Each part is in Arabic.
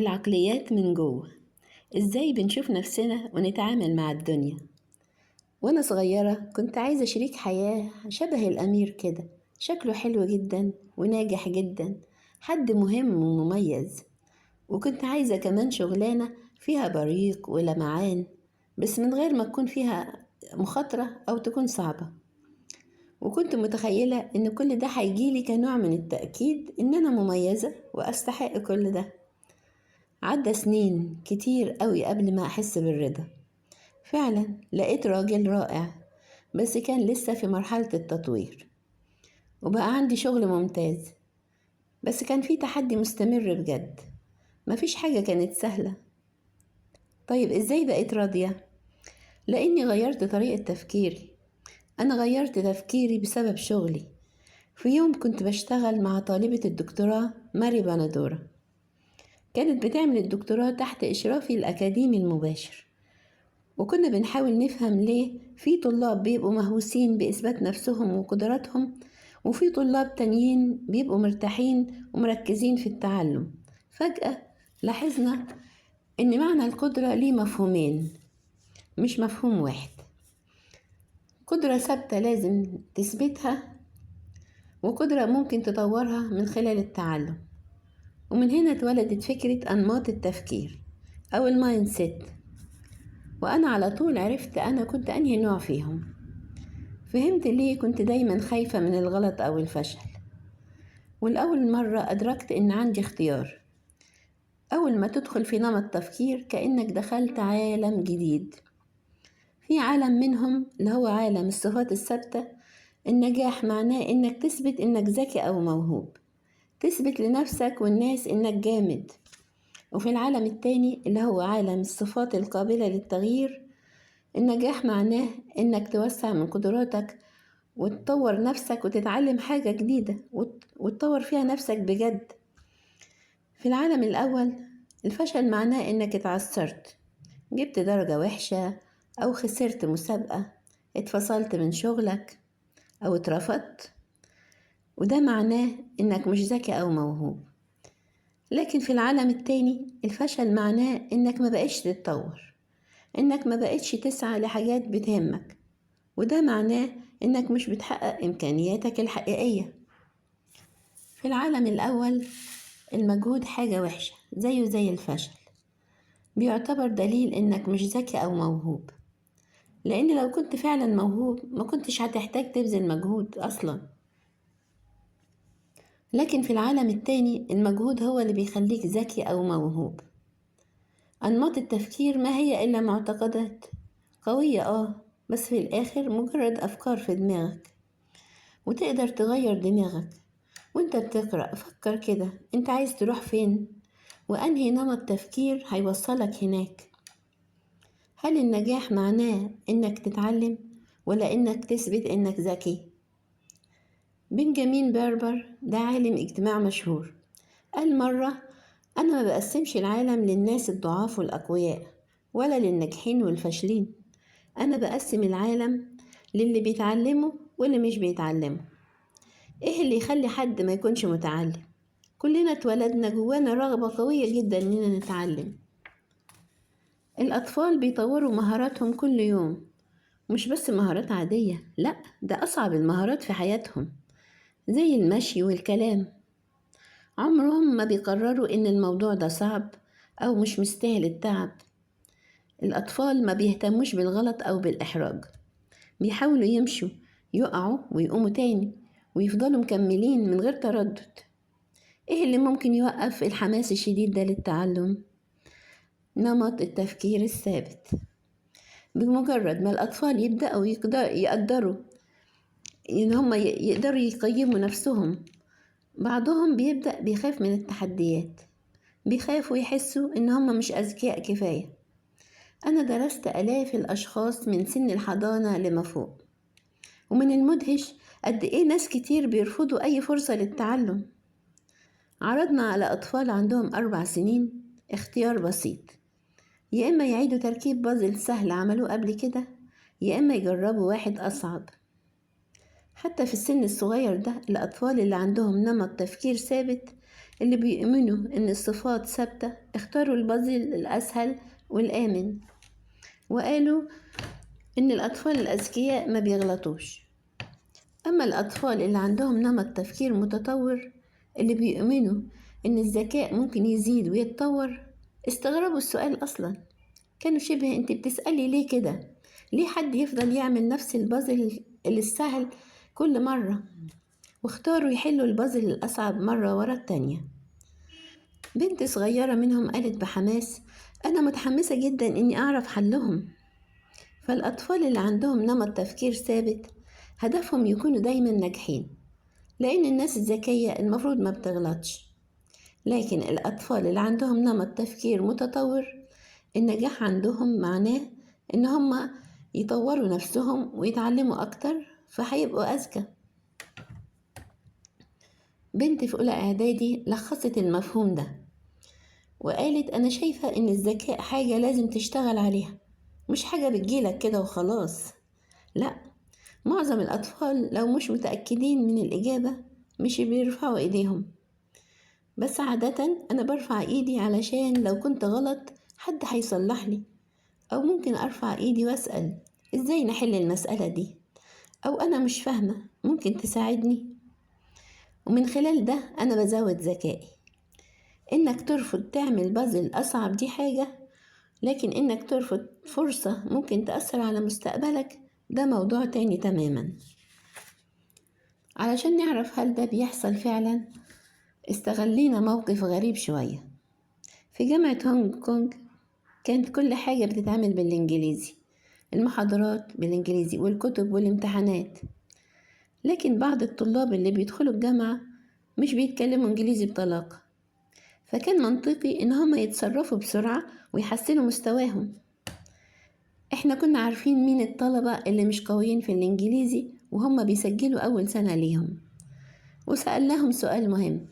العقليات من جوه. ازاي بنشوف نفسنا ونتعامل مع الدنيا. وانا صغيرة كنت عايزة شريك حياة شبه الامير كده، شكله حلو جدا وناجح جدا، حد مهم ومميز. وكنت عايزة كمان شغلانة فيها بريق ولمعان، بس من غير ما تكون فيها مخاطرة او تكون صعبة. وكنت متخيلة ان كل ده هيجيلي كنوع من التأكيد ان انا مميزة واستحق كل ده. عدى سنين كتير قوي قبل ما أحس بالرضا. فعلا لقيت راجل رائع، بس كان لسه في مرحلة التطوير، وبقى عندي شغل ممتاز، بس كان في تحدي مستمر بجد. مفيش حاجة كانت سهلة. طيب إزاي بقيت راضية؟ لأني غيرت طريقة تفكيري. أنا غيرت تفكيري بسبب شغلي. في يوم كنت بشتغل مع طالبة الدكتوراه ماري بندورة، كانت بتعمل الدكتوراه تحت إشرافي الأكاديمي المباشر، وكنا بنحاول نفهم ليه في طلاب بيبقوا مهووسين بإثبات نفسهم وقدراتهم، وفي طلاب تانيين بيبقوا مرتاحين ومركزين في التعلم. فجأة لاحظنا إن معنى القدرة ليه مفهومين، مش مفهوم واحد. قدرة ثابتة لازم تثبتها، وقدرة ممكن تطورها من خلال التعلم. ومن هنا اتولدت فكرة أنماط التفكير أو المايند سيت، وأنا على طول عرفت أنا كنت أنهي نوع فيهم. فهمت ليه كنت دايما خايفة من الغلط أو الفشل، والأول مرة أدركت إن عندي اختيار. أول ما تدخل في نمط تفكير كأنك دخلت عالم جديد. في عالم منهم اللي هو عالم الصفات الثابتة. النجاح معناه إنك تثبت إنك ذكي أو موهوب، تثبت لنفسك والناس إنك جامد. وفي العالم التاني اللي هو عالم الصفات القابلة للتغيير، النجاح معناه إنك توسع من قدراتك وتطور نفسك وتتعلم حاجة جديدة وتطور فيها نفسك بجد. في العالم الأول الفشل معناه إنك اتعثرت، جبت درجة وحشة أو خسرت مسابقة، اتفصلت من شغلك أو اترفضت، وده معناه إنك مش ذكي أو موهوب. لكن في العالم التاني الفشل معناه إنك ما بقيتش تتطور، إنك ما بقيتش تسعى لحاجات بتهمك، وده معناه إنك مش بتحقق إمكانياتك الحقيقية. في العالم الأول المجهود حاجة وحشة زيه زي الفشل، بيعتبر دليل إنك مش ذكي أو موهوب، لأن لو كنت فعلا موهوب ما كنتش هتحتاج تبذل مجهود أصلا. لكن في العالم التاني المجهود هو اللي بيخليك ذكي أو موهوب. أنماط التفكير ما هي إلا معتقدات قوية بس في الآخر مجرد أفكار في دماغك، وتقدر تغير دماغك. وانت بتقرأ فكر كده، انت عايز تروح فين؟ وأنهي نمط تفكير هيوصلك هناك؟ هل النجاح معناه إنك تتعلم ولا إنك تثبت إنك ذكي؟ بنجامين باربر ده عالم اجتماع مشهور قال مرة: أنا ما بقسمش العالم للناس الضعاف والأقوياء ولا للناجحين والفاشلين، أنا بقسم العالم للي بيتعلموا واللي مش بيتعلموا. إيه اللي يخلي حد ما يكونش متعلم؟ كلنا اتولدنا جوانا رغبة قوية جدا إننا نتعلم. الأطفال بيطوروا مهاراتهم كل يوم، مش بس مهارات عادية، لأ، ده أصعب المهارات في حياتهم زي المشي والكلام. عمرهم ما بيقرروا إن الموضوع ده صعب أو مش مستاهل التعب. الأطفال ما بيهتموش بالغلط أو بالإحراج، بيحاولوا يمشوا، يقعوا ويقوموا تاني ويفضلوا مكملين من غير تردد. إيه اللي ممكن يوقف الحماس الشديد ده للتعلم؟ نمط التفكير الثابت. بمجرد ما الأطفال يبدأوا يقدروا إن هم يقدروا يقيموا نفسهم، بعضهم بيبدأ بيخاف من التحديات، بيخافوا يحسوا إن هم مش أذكياء كفاية. أنا درست آلاف الأشخاص من سن الحضانة لما فوق، ومن المدهش قد إيه ناس كتير بيرفضوا أي فرصة للتعلم. عرضنا على أطفال عندهم 4 سنين اختيار بسيط: يا إما يعيدوا تركيب بازل سهل عملوه قبل كده، يا إما يجربوا واحد أصعب. حتى في السن الصغير ده الأطفال اللي عندهم نمط تفكير ثابت اللي بيؤمنوا إن الصفات ثابتة اختاروا البازل الأسهل والآمن، وقالوا إن الأطفال الأذكياء ما بيغلطوش. أما الأطفال اللي عندهم نمط تفكير متطور اللي بيؤمنوا إن الذكاء ممكن يزيد ويتطور استغربوا السؤال أصلا. كانوا شبه أنت بتسألي ليه كده؟ ليه حد يفضل يعمل نفس البازل السهل كل مرة؟ واختاروا يحلوا البازل الأصعب مرة ورا التانية. بنت صغيرة منهم قالت بحماس: أنا متحمسة جدا إني أعرف حلهم. فالأطفال اللي عندهم نمط تفكير ثابت هدفهم يكونوا دايما ناجحين، لأن الناس الذكية المفروض ما بتغلطش. لكن الأطفال اللي عندهم نمط تفكير متطور النجاح عندهم معناه إن هم يطوروا نفسهم ويتعلموا أكتر فهيبقوا أذكى. بنت في أولى إعدادي لخصت المفهوم ده وقالت: أنا شايفة إن الذكاء حاجة لازم تشتغل عليها، مش حاجة بتجيلك كده وخلاص. لا، معظم الأطفال لو مش متأكدين من الإجابة مش بيرفعوا إيديهم، بس عادة أنا برفع إيدي علشان لو كنت غلط حد هيصلح لي، أو ممكن أرفع إيدي وأسأل إزاي نحل المسألة دي، أو أنا مش فاهمة ممكن تساعدني. ومن خلال ده أنا بزود ذكائي. إنك ترفض تعمل بازل أصعب دي حاجة، لكن إنك ترفض فرصة ممكن تأثر على مستقبلك ده موضوع تاني تماما. علشان نعرف هل ده بيحصل فعلا استغلينا موقف غريب شوية. في جامعة هونج كونج كانت كل حاجة بتتعمل بالإنجليزي، المحاضرات بالإنجليزي والكتب والامتحانات، لكن بعض الطلاب اللي بيدخلوا الجامعة مش بيتكلموا إنجليزي بطلاقة، فكان منطقي إن هم يتصرفوا بسرعة ويحسنوا مستواهم. إحنا كنا عارفين مين الطلبة اللي مش قويين في الإنجليزي وهم بيسجلوا أول سنة ليهم، وسألناهم سؤال مهم: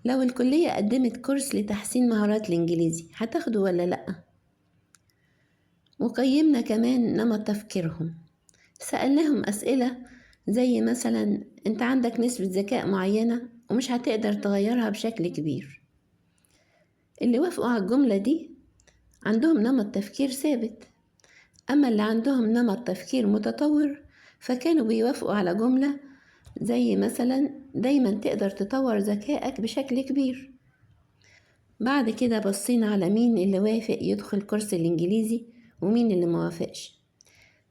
لو الكلية قدمت كورس لتحسين مهارات الإنجليزي هتاخده ولا لأ؟ وقيمنا كمان نمط تفكيرهم. سألناهم أسئلة زي مثلا: أنت عندك نسبة ذكاء معينة ومش هتقدر تغيرها بشكل كبير. اللي وافقوا على الجملة دي عندهم نمط تفكير ثابت، أما اللي عندهم نمط تفكير متطور فكانوا بيوافقوا على جملة زي مثلا: دايما تقدر تطور ذكائك بشكل كبير. بعد كده بصينا على مين اللي وافق يدخل كورس الإنجليزي ومين اللي موافقش.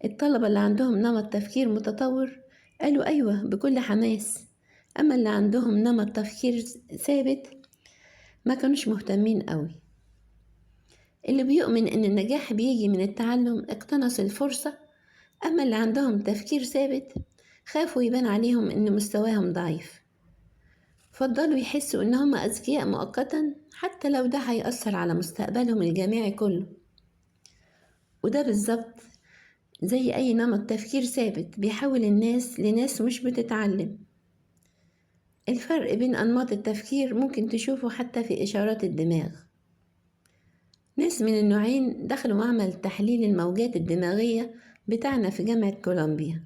الطلبة اللي عندهم نمط تفكير متطور قالوا أيوة بكل حماس، أما اللي عندهم نمط تفكير ثابت ما كانوش مهتمين قوي. اللي بيؤمن إن النجاح بيجي من التعلم اقتنص الفرصة، أما اللي عندهم تفكير ثابت خافوا يبان عليهم إن مستواهم ضعيف، فضلوا يحسوا إن هم أذكياء مؤقتا حتى لو ده هيأثر على مستقبلهم الجامعي كله. وده بالظبط زي أي نمط تفكير ثابت بيحول الناس لناس مش بتتعلم. الفرق بين أنماط التفكير ممكن تشوفه حتى في إشارات الدماغ. ناس من النوعين دخلوا معمل تحليل الموجات الدماغية بتاعنا في جامعة كولومبيا،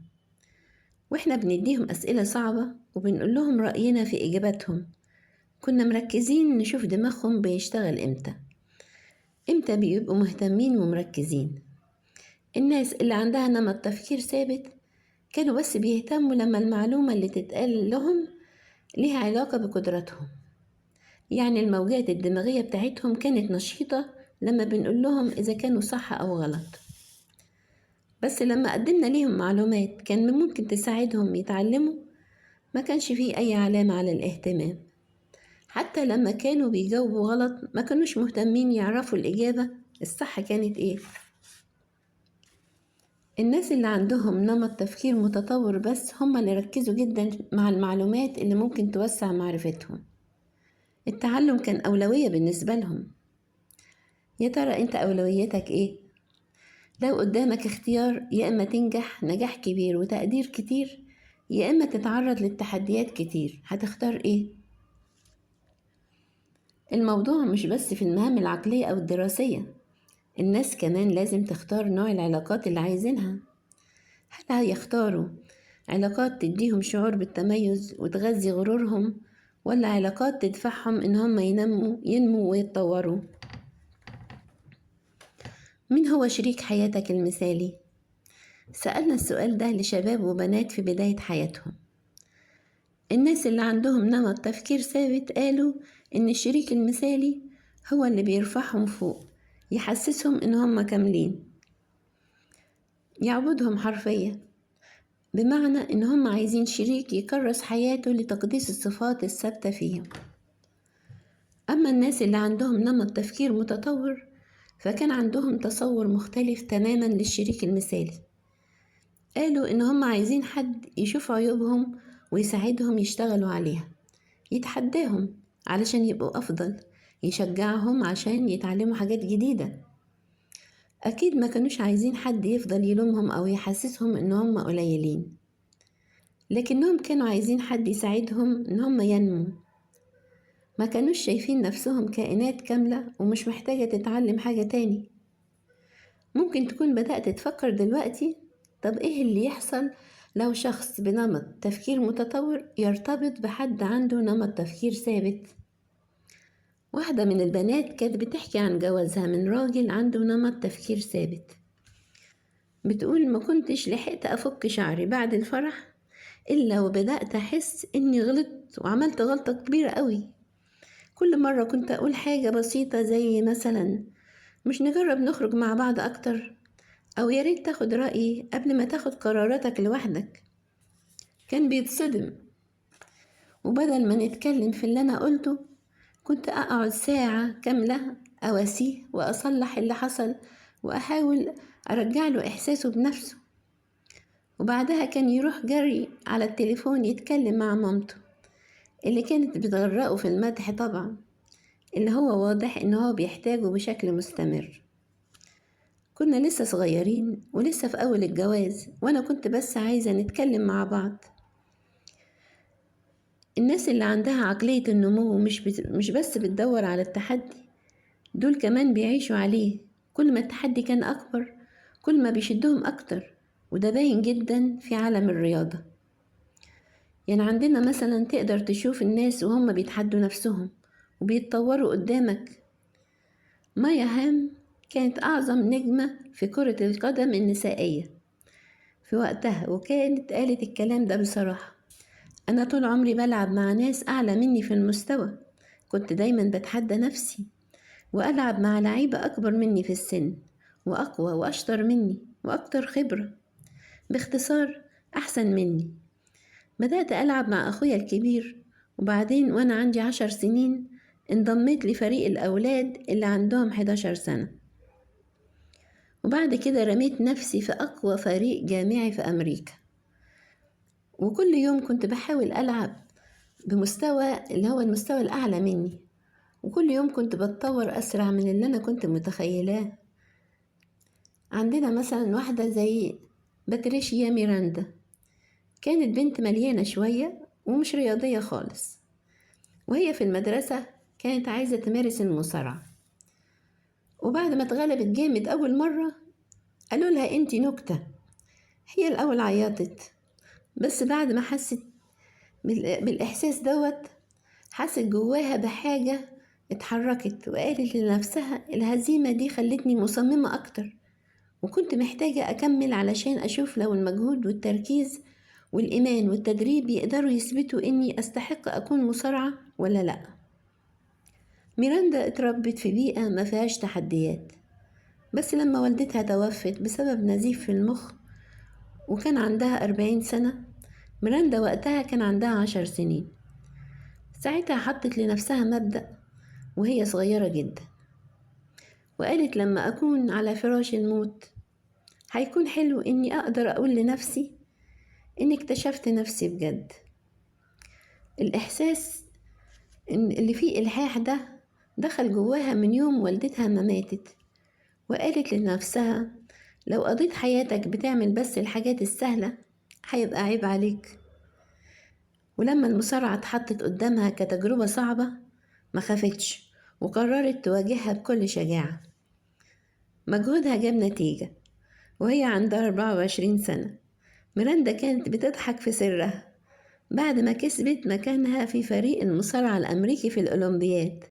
وإحنا بنديهم أسئلة صعبة وبنقول لهم رأينا في إجاباتهم. كنا مركزين نشوف دماغهم بيشتغل إمتى بيبقوا مهتمين ومركزين. الناس اللي عندها نمط تفكير ثابت كانوا بس بيهتموا لما المعلومة اللي تتقال لهم ليها علاقة بقدراتهم، يعني الموجات الدماغية بتاعتهم كانت نشيطة لما بنقول لهم إذا كانوا صح أو غلط. بس لما قدمنا ليهم معلومات كان ممكن تساعدهم يتعلموا ما كانش فيه أي علامة على الاهتمام. حتى لما كانوا بيجاوبوا غلط ما كانوش مهتمين يعرفوا الإجابة الصح كانت إيه. الناس اللي عندهم نمط تفكير متطور بس هم اللي ركزوا جدا مع المعلومات اللي ممكن توسع معرفتهم. التعلم كان أولوية بالنسبة لهم. يا ترى أنت أولويتك إيه؟ لو قدامك اختيار، يا إما تنجح نجاح كبير وتقدير كتير، يا إما تتعرض للتحديات كتير، هتختار إيه؟ الموضوع مش بس في المهام العقلية أو الدراسية، الناس كمان لازم تختار نوع العلاقات اللي عايزينها. هل هيختاروا علاقات تديهم شعور بالتميز وتغذي غرورهم، ولا علاقات تدفعهم إن هم ينموا ويتطوروا؟ مين هو شريك حياتك المثالي؟ سألنا السؤال ده لشباب وبنات في بداية حياتهم. الناس اللي عندهم نمط تفكير ثابت قالوا إن الشريك المثالي هو اللي بيرفعهم فوق، يحسسهم إن هم كاملين، يعبدهم حرفيا، بمعنى إن هم عايزين شريك يكرس حياته لتقديس الصفات الثابتة فيهم. أما الناس اللي عندهم نمط تفكير متطور فكان عندهم تصور مختلف تماما للشريك المثالي. قالوا إن هم عايزين حد يشوف عيوبهم ويساعدهم يشتغلوا عليها، يتحداهم علشان يبقوا أفضل، يشجعهم عشان يتعلموا حاجات جديدة. أكيد ما كانوش عايزين حد يفضل يلومهم أو يحسسهم إن هم قليلين، لكنهم كانوا عايزين حد يساعدهم إن هم ينموا. ما كانوش شايفين نفسهم كائنات كاملة ومش محتاجة تتعلم حاجة تاني. ممكن تكون بدأت تفكر دلوقتي، طب إيه اللي يحصل لو شخص بنمط تفكير متطور يرتبط بحد عنده نمط تفكير ثابت؟ واحدة من البنات كانت بتحكي عن جوازها من راجل عنده نمط تفكير ثابت. بتقول ما كنتش لحقت أفك شعري بعد الفرح إلا وبدأت أحس إني غلطت وعملت غلطة كبيرة قوي. كل مرة كنت أقول حاجة بسيطة زي مثلا مش نجرب نخرج مع بعض أكتر، أو ياريت تاخد رأيي قبل ما تاخد قراراتك لوحدك، كان بيتصدم. وبدل ما نتكلم في اللي أنا قلته كنت أقعد ساعة كاملة أواسيه وأصلح اللي حصل وأحاول أرجع له إحساسه بنفسه. وبعدها كان يروح جري على التليفون يتكلم مع مامته اللي كانت بتغرقه في المدح طبعا، اللي هو واضح إنه هو بيحتاجه بشكل مستمر. كنا لسه صغيرين ولسه في أول الجواز، وأنا كنت بس عايزة نتكلم مع بعض. الناس اللي عندها عقلية النمو مش بس بتدور على التحدي، دول كمان بيعيشوا عليه. كل ما التحدي كان أكبر كل ما بيشدهم أكتر، وده باين جدا في عالم الرياضة. يعني عندنا مثلا تقدر تشوف الناس وهم بيتحدوا نفسهم وبيتطوروا قدامك. مايا هام كانت أعظم نجمة في كرة القدم النسائية في وقتها، وكانت قالت الكلام ده بصراحة: أنا طول عمري بلعب مع ناس أعلى مني في المستوى، كنت دايما بتحدى نفسي وألعب مع لعيبة أكبر مني في السن وأقوى وأشطر مني وأكتر خبرة، باختصار أحسن مني. بدأت ألعب مع أخويا الكبير، وبعدين وأنا عندي 10 سنين انضميت لفريق الأولاد اللي عندهم 11 سنة، وبعد كده رميت نفسي في أقوى فريق جامعي في أمريكا. وكل يوم كنت بحاول ألعب بمستوى اللي هو المستوى الأعلى مني، وكل يوم كنت بتطور أسرع من اللي أنا كنت متخيلاه. عندنا مثلا واحدة زي باتريشيا ميراندا، كانت بنت مليانة شوية ومش رياضية خالص، وهي في المدرسة كانت عايزة تمارس المصارعة. وبعد ما اتغلبت جامد أول مرة قالوا لها انتي نكتة. هي الأول عيطت، بس بعد ما حست بالإحساس دوت حست جواها بحاجة اتحركت، وقالت لنفسها الهزيمة دي خلتني مصممة أكتر، وكنت محتاجة أكمل علشان أشوف لو المجهود والتركيز والإيمان والتدريب يقدروا يثبتوا إني أستحق أكون مصارعة ولا لأ. ميراندا اتربت في بيئة ما فيهاش تحديات، بس لما والدتها توفت بسبب نزيف في المخ وكان عندها 40 سنة، ميراندا وقتها كان عندها 10 سنين. ساعتها حطت لنفسها مبدأ وهي صغيرة جدا، وقالت لما أكون على فراش الموت هيكون حلو إني أقدر أقول لنفسي إني اكتشفت نفسي بجد. الإحساس إن اللي فيه إلحاح ده دخل جواها من يوم والدتها ما ماتت، وقالت لنفسها لو قضيت حياتك بتعمل بس الحاجات السهلة هيبقى عيب عليك. ولما المصارعة اتحطت قدامها كتجربة صعبة ما خافتش وقررت تواجهها بكل شجاعة. مجهودها جاب نتيجة، وهي عندها 24 سنة ميراندا كانت بتضحك في سرها بعد ما كسبت مكانها في فريق المصارعة الأمريكي في الأولمبياد.